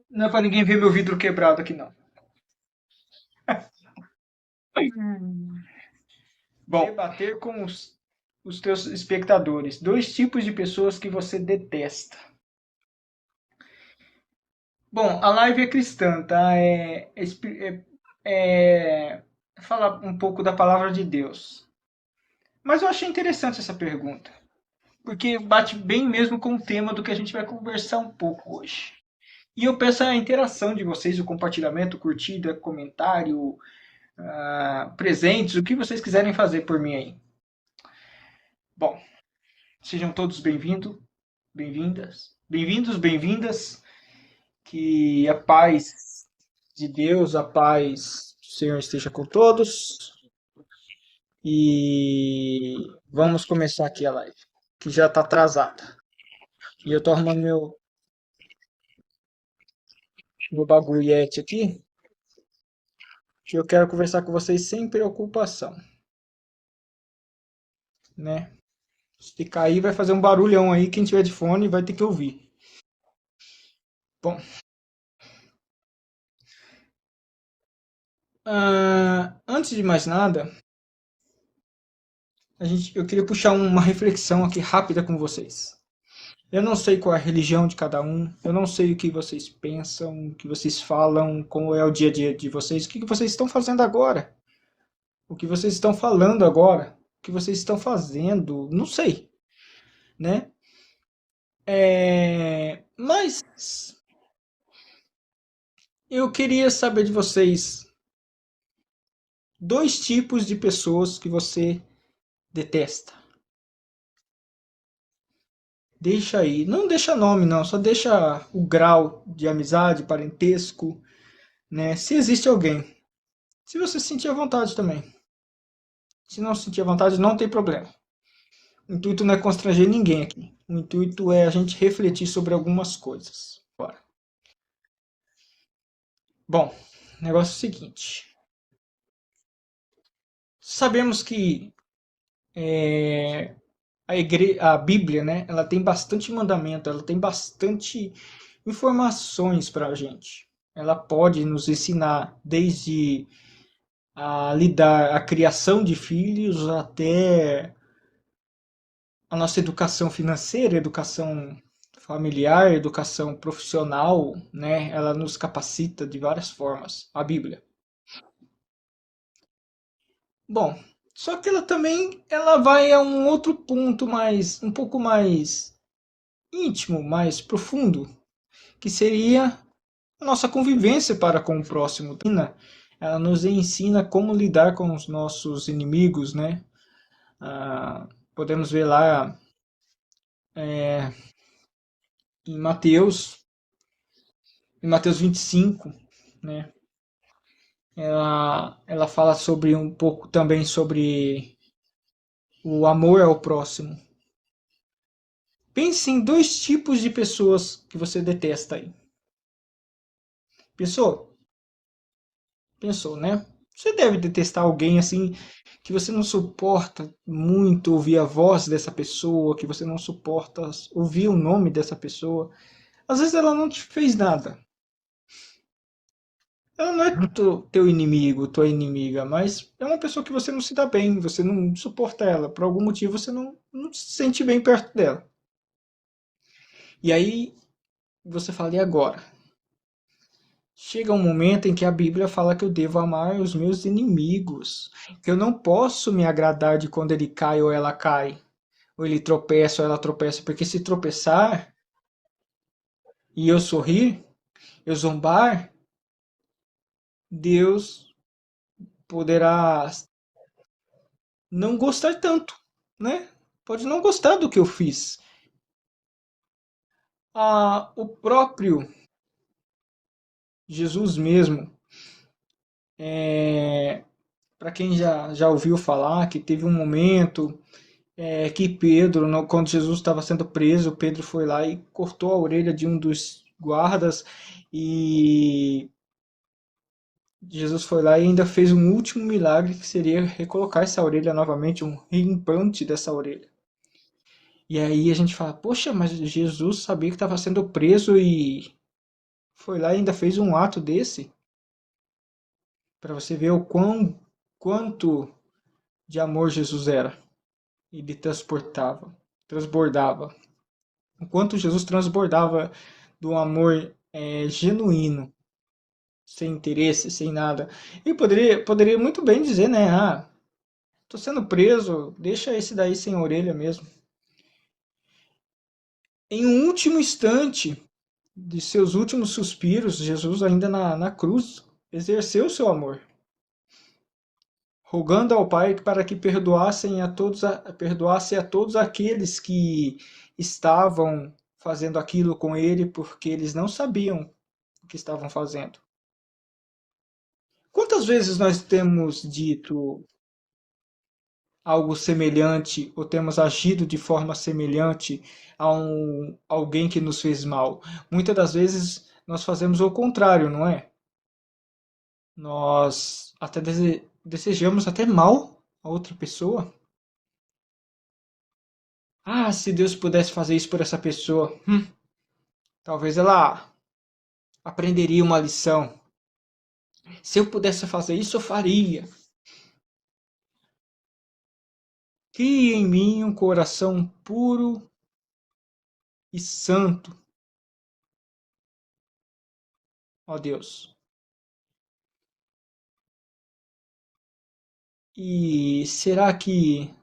Não é pra ninguém ver meu vidro quebrado aqui, não. Bom, debater com os teus espectadores. Dois tipos de pessoas que você detesta. Bom, a live é cristã, tá? É falar um pouco da palavra de Deus. Mas eu achei interessante essa pergunta, porque bate bem mesmo com o tema do que a gente vai conversar um pouco hoje. E eu peço a interação de vocês, o compartilhamento, curtida, comentário, presentes, o que vocês quiserem fazer por mim aí. Bom, sejam todos bem-vindos, bem-vindas, bem-vindos, bem-vindas. Que a paz de Deus, a paz do Senhor esteja com todos. E vamos começar aqui a live, que já está atrasada. E eu tô arrumando meu bagulhete aqui, que eu quero conversar com vocês sem preocupação, né? Se cair, vai fazer um barulhão aí. Quem tiver de fone vai ter que ouvir. Bom, antes de mais nada, eu queria puxar uma reflexão aqui rápida com vocês. Eu não sei qual é a religião de cada um, eu não sei o que vocês pensam, o que vocês falam, como é o dia a dia de vocês, o que vocês estão fazendo agora, o que vocês estão falando agora, o que vocês estão fazendo, não sei, né? Mas eu queria saber de vocês dois tipos de pessoas que você detesta. Deixa aí, não deixa nome não, só deixa o grau de amizade, parentesco, né? Se existe alguém. Se você sentir à vontade também. Se não sentir à vontade, não tem problema. O intuito não é constranger ninguém aqui. O intuito é a gente refletir sobre algumas coisas. Bora. Bom, o negócio é o seguinte. Sabemos que a Bíblia, né, ela tem bastante mandamento, ela tem bastante informações para a gente. Ela pode nos ensinar desde a lidar a criação de filhos até a nossa educação financeira, educação familiar, educação profissional, né? Ela nos capacita de várias formas, a Bíblia. Bom, só que ela vai a um outro ponto mais, um pouco mais íntimo, mais profundo, que seria a nossa convivência para com o próximo. Ela nos ensina como lidar com os nossos inimigos, né? Podemos ver lá em Mateus 25, né? Ela fala sobre um pouco também sobre o amor ao próximo. Pense em dois tipos de pessoas que você detesta aí. Pensou? Pensou, né? Você deve detestar alguém assim que você não suporta muito ouvir a voz dessa pessoa, que você não suporta ouvir o nome dessa pessoa. Às vezes ela não te fez nada. Ela não é teu inimigo, tua inimiga, mas é uma pessoa que você não se dá bem, você não suporta ela. Por algum motivo você não se sente bem perto dela. E aí você fala, e agora? Chega um momento em que a Bíblia fala que eu devo amar os meus inimigos, que eu não posso me agradar de quando ele cai ou ela cai, ou ele tropeça ou ela tropeça, porque se tropeçar e eu sorrir, eu zombar, Deus poderá não gostar tanto, né? Pode não gostar do que eu fiz. O próprio Jesus mesmo, para quem já ouviu falar, que teve um momento que Pedro, quando Jesus estava sendo preso, Pedro foi lá e cortou a orelha de um dos guardas e Jesus foi lá e ainda fez um último milagre que seria recolocar essa orelha novamente, um reimplante dessa orelha. E aí a gente fala, poxa, mas Jesus sabia que estava sendo preso e foi lá e ainda fez um ato desse, para você ver quanto de amor Jesus era. Ele transbordava. O quanto Jesus transbordava do amor genuíno, sem interesse, sem nada. E poderia muito bem dizer, né? Ah, tô sendo preso, deixa esse daí sem orelha mesmo. Em um último instante de seus últimos suspiros, Jesus, ainda na cruz, exerceu seu amor, rogando ao Pai para que perdoasse a todos aqueles que estavam fazendo aquilo com ele, porque eles não sabiam o que estavam fazendo. Quantas vezes nós temos dito algo semelhante ou temos agido de forma semelhante a alguém que nos fez mal? Muitas das vezes nós fazemos o contrário, não é? Nós até desejamos até mal a outra pessoa. Ah, se Deus pudesse fazer isso por essa pessoa, talvez ela aprenderia uma lição. Se eu pudesse fazer isso, eu faria. Crie em mim um coração puro e santo, ó Deus. E será que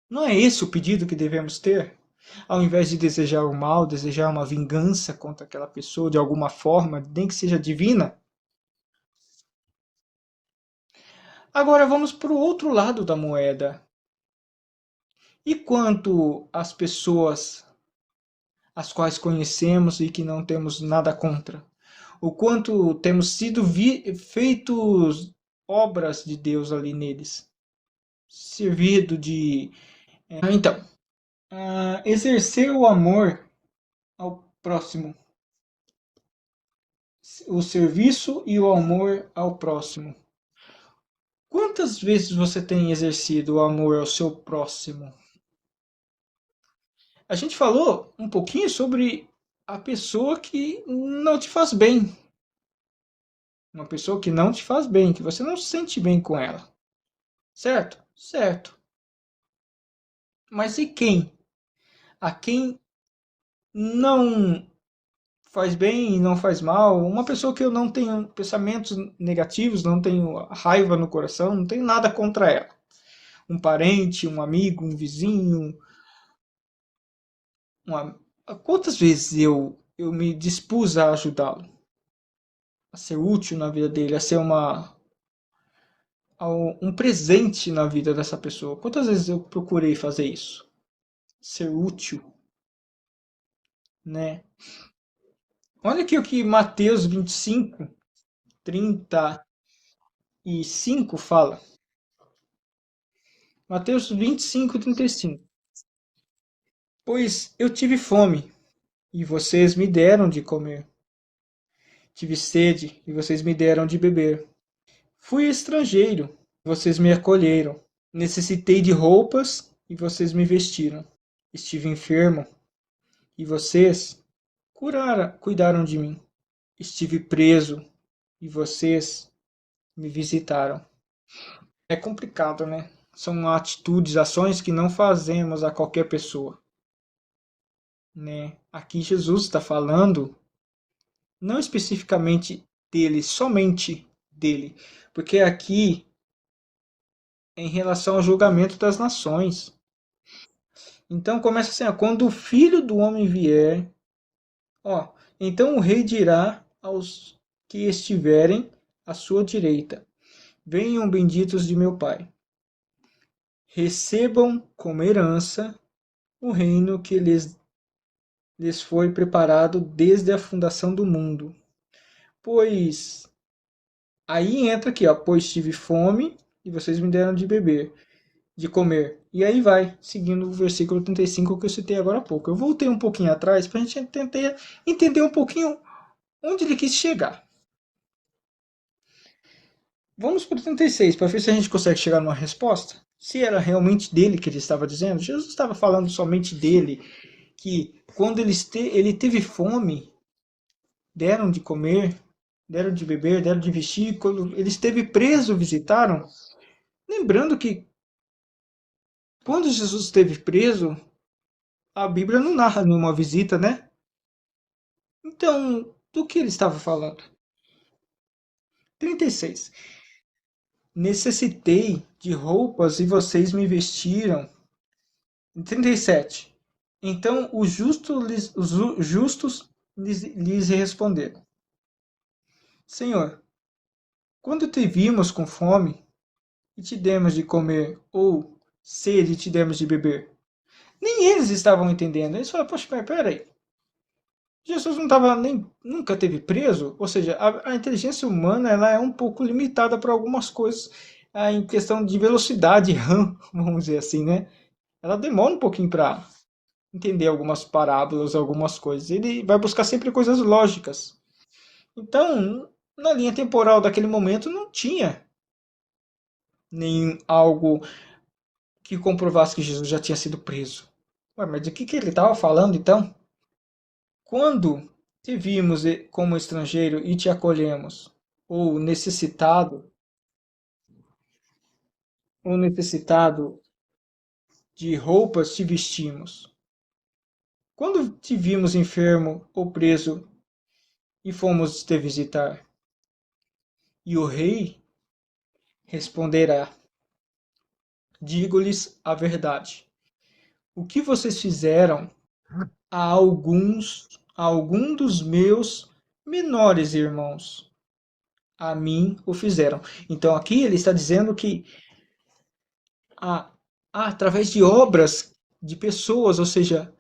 não é esse o pedido que devemos ter? Ao invés de desejar o mal, desejar uma vingança contra aquela pessoa de alguma forma, nem que seja divina? Agora vamos para o outro lado da moeda. E quanto às pessoas as quais conhecemos e que não temos nada contra? O quanto temos sido feitos obras de Deus ali neles? Servido de. Então, exercer o amor ao próximo, o serviço e o amor ao próximo. Quantas vezes você tem exercido o amor ao seu próximo? A gente falou um pouquinho sobre a pessoa que não te faz bem. Uma pessoa que não te faz bem, que você não se sente bem com ela. Certo? Certo. Mas e quem? A quem não faz bem e não faz mal? Uma pessoa que eu não tenho pensamentos negativos, não tenho raiva no coração, não tenho nada contra ela. Um parente, um amigo, um vizinho. Uma... Quantas vezes eu me dispus a ajudá-lo? A ser útil na vida dele, a ser um presente na vida dessa pessoa. Quantas vezes eu procurei fazer isso? Ser útil, né? Olha aqui o que Mateus 25:35 fala. Mateus 25:35. Pois eu tive fome, e vocês me deram de comer. Tive sede, e vocês me deram de beber. Fui estrangeiro, e vocês me acolheram. Necessitei de roupas, e vocês me vestiram. Estive enfermo, e vocês cuidaram de mim. Estive preso, e vocês me visitaram. É complicado, né? São atitudes, ações que não fazemos a qualquer pessoa, né? Aqui Jesus está falando não especificamente dele, somente dele, porque aqui é em relação ao julgamento das nações. Então começa assim, ó, quando o Filho do Homem vier, ó, então o rei dirá aos que estiverem à sua direita: venham benditos de meu Pai, recebam como herança o reino que lhes foi preparado desde a fundação do mundo. Pois aí entra aqui, ó, pois tive fome e vocês me deram de beber, de comer. E aí vai, seguindo o versículo 35 que eu citei agora há pouco. Eu voltei um pouquinho atrás para a gente tentar entender um pouquinho onde ele quis chegar. Vamos para o 36 para ver se a gente consegue chegar numa resposta. Se era realmente dele que ele estava dizendo. Jesus estava falando somente dele, que quando ele teve fome, deram de comer, deram de beber, deram de vestir. Quando ele esteve preso, visitaram. Lembrando que quando Jesus esteve preso, a Bíblia não narra nenhuma visita, né? Então, do que ele estava falando? 36. Necessitei de roupas e vocês me vestiram. 37. Então os justos lhes responderam: Senhor, quando te vimos com fome e te demos de comer, ou sede e te demos de beber? Nem eles estavam entendendo. Eles falaram: Poxa, mas peraí. Jesus não estava nem nunca teve preso, ou seja, a inteligência humana ela é um pouco limitada para algumas coisas, em questão de velocidade, RAM, vamos dizer assim, né? Ela demora um pouquinho para entender algumas parábolas, algumas coisas. Ele vai buscar sempre coisas lógicas. Então, na linha temporal daquele momento não tinha nem algo que comprovasse que Jesus já tinha sido preso. Ué, mas de que ele estava falando então? Quando te vimos como estrangeiro e te acolhemos, ou necessitado de roupas te vestimos. Quando te vimos enfermo ou preso e fomos te visitar. E o rei responderá: Digo-lhes a verdade. O que vocês fizeram a algum dos meus menores irmãos, a mim o fizeram. Então aqui ele está dizendo que a, através de obras de pessoas, ou seja,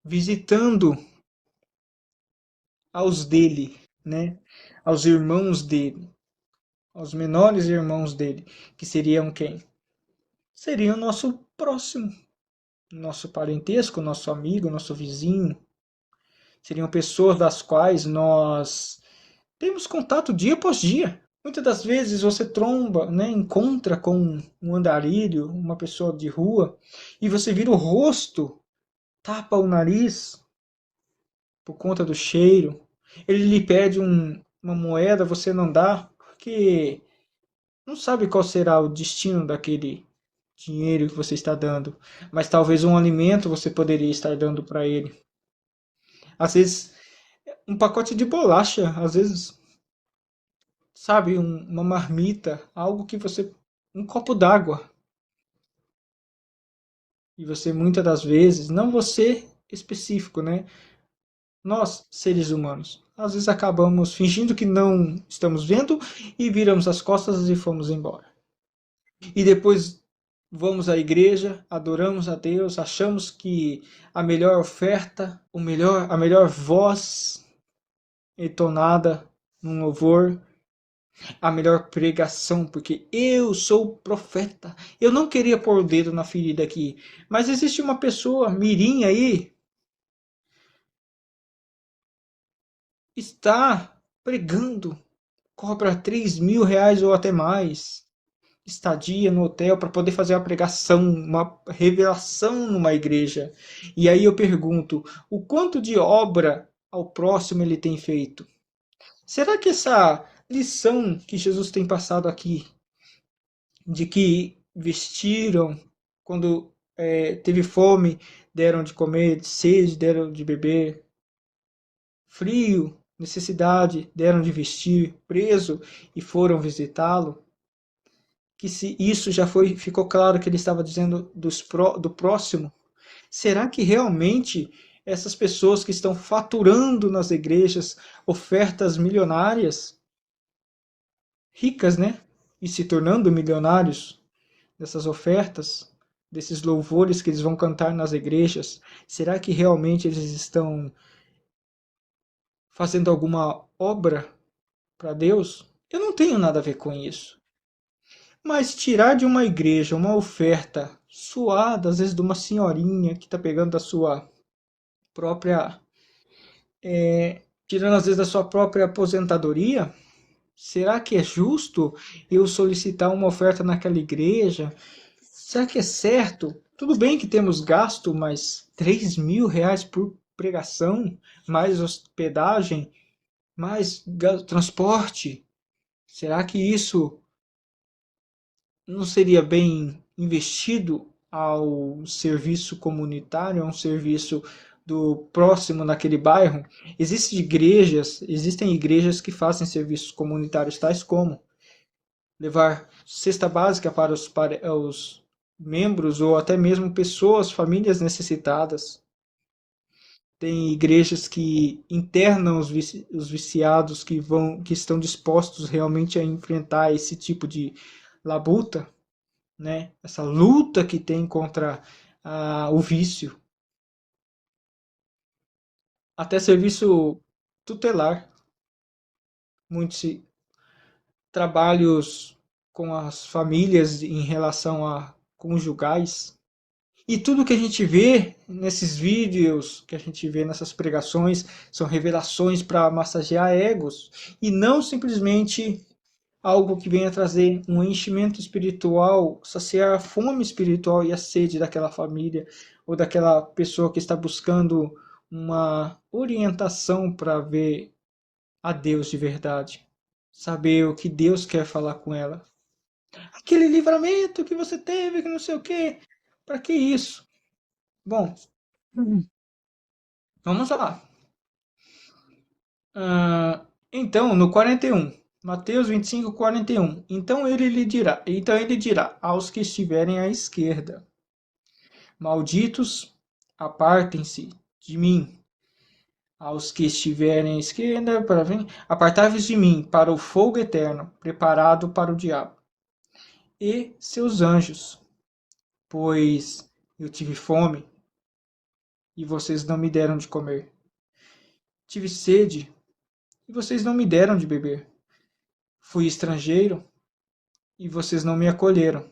visitando aos dele, né, aos irmãos dele, aos menores irmãos dele, que seriam quem? Seria o nosso próximo, nosso parentesco, nosso amigo, nosso vizinho. Seriam pessoas das quais nós temos contato dia após dia. Muitas das vezes você tromba, né, encontra com um andarilho, uma pessoa de rua, e você vira o rosto, tapa o nariz por conta do cheiro. Ele lhe pede uma moeda, você não dá, porque não sabe qual será o destino daquele dinheiro que você está dando. Mas talvez um alimento você poderia estar dando para ele. Às vezes, um pacote de bolacha, às vezes, sabe, uma marmita, algo que você. Um copo d'água. E você, muitas das vezes, não você específico, né? Nós, seres humanos, às vezes acabamos fingindo que não estamos vendo e viramos as costas e fomos embora. E depois vamos à igreja, adoramos a Deus, achamos que a melhor oferta, a melhor voz entonada num louvor, a melhor pregação, porque eu sou profeta. Eu não queria pôr o dedo na ferida aqui, mas existe uma pessoa mirim aí, está pregando, cobra R$ 3.000 ou até mais, estadia no hotel para poder fazer uma pregação, uma revelação numa igreja. E aí eu pergunto, o quanto de obra ao próximo ele tem feito? Será que essa lição que Jesus tem passado aqui, de que vestiram quando teve fome, deram de comer, de sede, deram de beber, frio, necessidade, deram de vestir, preso e foram visitá-lo? Que se isso já ficou claro que ele estava dizendo do próximo, será que realmente essas pessoas que estão faturando nas igrejas ofertas milionárias, ricas, né? E se tornando milionários dessas ofertas, desses louvores que eles vão cantar nas igrejas, será que realmente eles estão fazendo alguma obra para Deus? Eu não tenho nada a ver com isso. Mas tirar de uma igreja uma oferta suada, às vezes de uma senhorinha que está pegando da sua própria. Tirando às vezes da sua própria aposentadoria, será que é justo eu solicitar uma oferta naquela igreja? Será que é certo? Tudo bem que temos gasto, mas R$ 3.000 por pregação, mais hospedagem, mais transporte? Será que isso não seria bem investido ao serviço comunitário, a um serviço do próximo naquele bairro? Existem igrejas que fazem serviços comunitários tais como levar cesta básica para os membros ou até mesmo pessoas, famílias necessitadas. Tem igrejas que internam os viciados que estão dispostos realmente a enfrentar esse tipo de labuta, né? Essa luta que tem contra o vício, até serviço tutelar, muitos trabalhos com as famílias em relação a conjugais. E tudo que a gente vê nesses vídeos, que a gente vê nessas pregações, são revelações para massagear egos e não simplesmente algo que venha trazer um enchimento espiritual, saciar a fome espiritual e a sede daquela família ou daquela pessoa que está buscando uma orientação para ver a Deus de verdade, saber o que Deus quer falar com ela. Aquele livramento que você teve, que não sei o quê, para que isso? Bom, vamos lá. Então, no 41, Mateus 25, 41. Então ele dirá aos que estiverem à esquerda: Malditos, apartem-se de mim. Aos que estiverem à esquerda, apartai-vos de mim para o fogo eterno, preparado para o diabo e seus anjos, pois eu tive fome e vocês não me deram de comer. Tive sede e vocês não me deram de beber. Fui estrangeiro e vocês não me acolheram.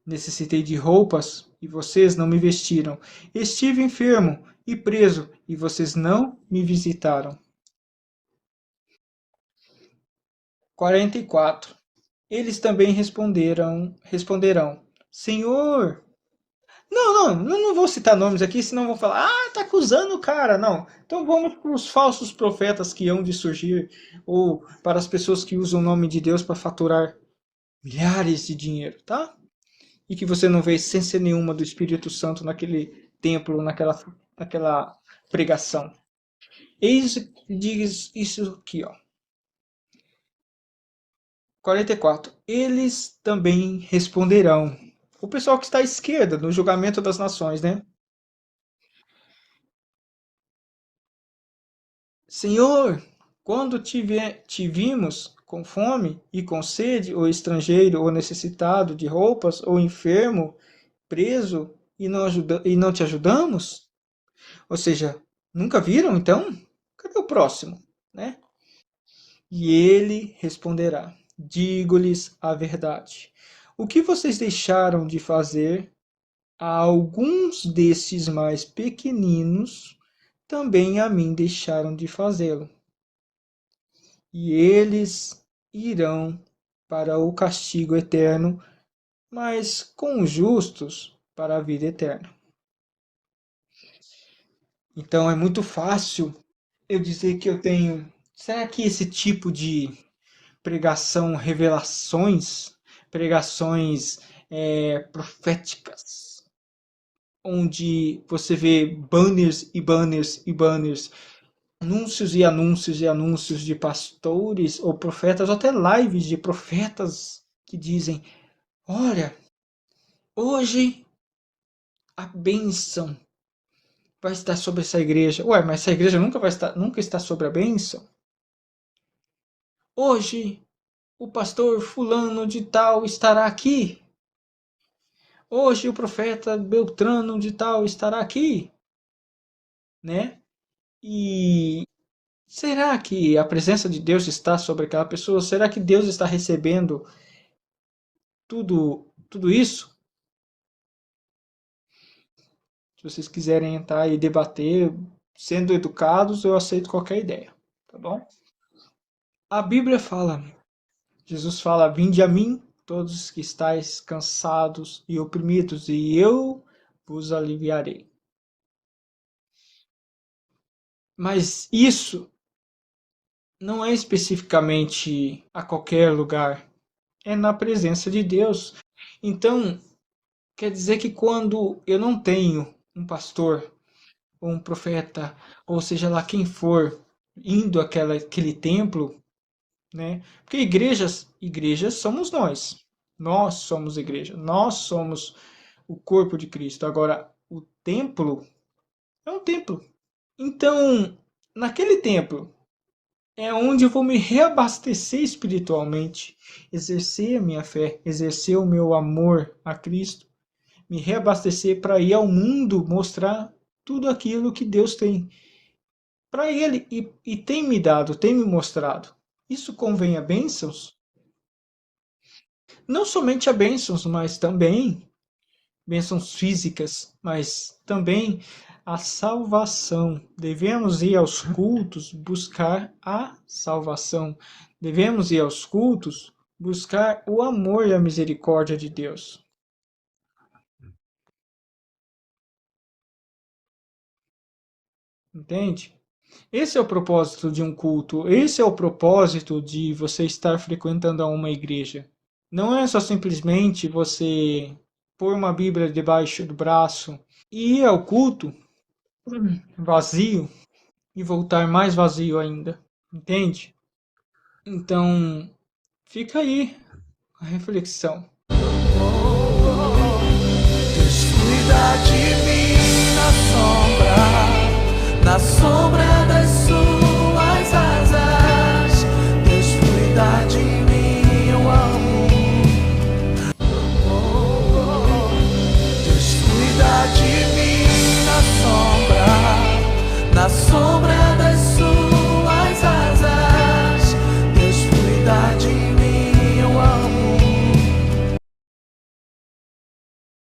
Necessitei de roupas e vocês não me vestiram. Estive enfermo e preso e vocês não me visitaram. 44. Eles também responderão: Senhor. Não vou citar nomes aqui, senão vão falar, tá acusando o cara. Não. Então vamos para os falsos profetas que hão de surgir, ou para as pessoas que usam o nome de Deus para faturar milhares de dinheiro, tá? E que você não vê essência nenhuma do Espírito Santo naquele templo, naquela pregação. Eis diz isso aqui, ó. 44. Eles também responderão. O pessoal que está à esquerda no julgamento das nações, né? Senhor, quando te vimos com fome e com sede, ou estrangeiro, ou necessitado de roupas, ou enfermo, preso, e não te ajudamos? Ou seja, nunca viram então? Cadê o próximo? Né? E ele responderá: Digo-lhes a verdade. O que vocês deixaram de fazer a alguns destes mais pequeninos, também a mim deixaram de fazê-lo. E eles irão para o castigo eterno, mas com os justos para a vida eterna. Então é muito fácil eu dizer que eu tenho. Será que esse tipo de pregação, pregações proféticas, onde você vê banners e banners e banners, anúncios e anúncios e anúncios de pastores ou profetas, ou até lives de profetas que dizem: Olha, hoje a bênção vai estar sobre essa igreja. Ué, mas essa igreja nunca está sobre a bênção? Hoje o pastor fulano de tal estará aqui. Hoje o profeta Beltrano de tal estará aqui, né? E será que a presença de Deus está sobre aquela pessoa? Será que Deus está recebendo tudo isso? Se vocês quiserem entrar e debater, sendo educados, eu aceito qualquer ideia, tá bom? A Bíblia fala, Jesus fala: Vinde a mim, todos que estáis cansados e oprimidos, e eu vos aliviarei. Mas isso não é especificamente a qualquer lugar, é na presença de Deus. Então, quer dizer que quando eu não tenho um pastor, ou um profeta, ou seja lá quem for, indo àquele templo, né? Porque igrejas somos nós. Nós somos igreja. Nós somos o corpo de Cristo. Agora, o templo é um templo. Então, naquele templo é onde eu vou me reabastecer espiritualmente, exercer a minha fé, exercer o meu amor a Cristo, me reabastecer para ir ao mundo mostrar tudo aquilo que Deus tem para ele e tem me dado, tem me mostrado. Isso convém a bênçãos? Não somente a bênçãos, mas também bênçãos físicas, mas também a salvação. Devemos ir aos cultos buscar a salvação. Devemos ir aos cultos buscar o amor e a misericórdia de Deus. Entende? Esse é o propósito de um culto. Esse é o propósito de você estar frequentando uma igreja. Não é só simplesmente você pôr uma Bíblia debaixo do braço e ir ao culto vazio e voltar mais vazio ainda. Entende? Então, fica aí a reflexão. Descuida de mim na sombra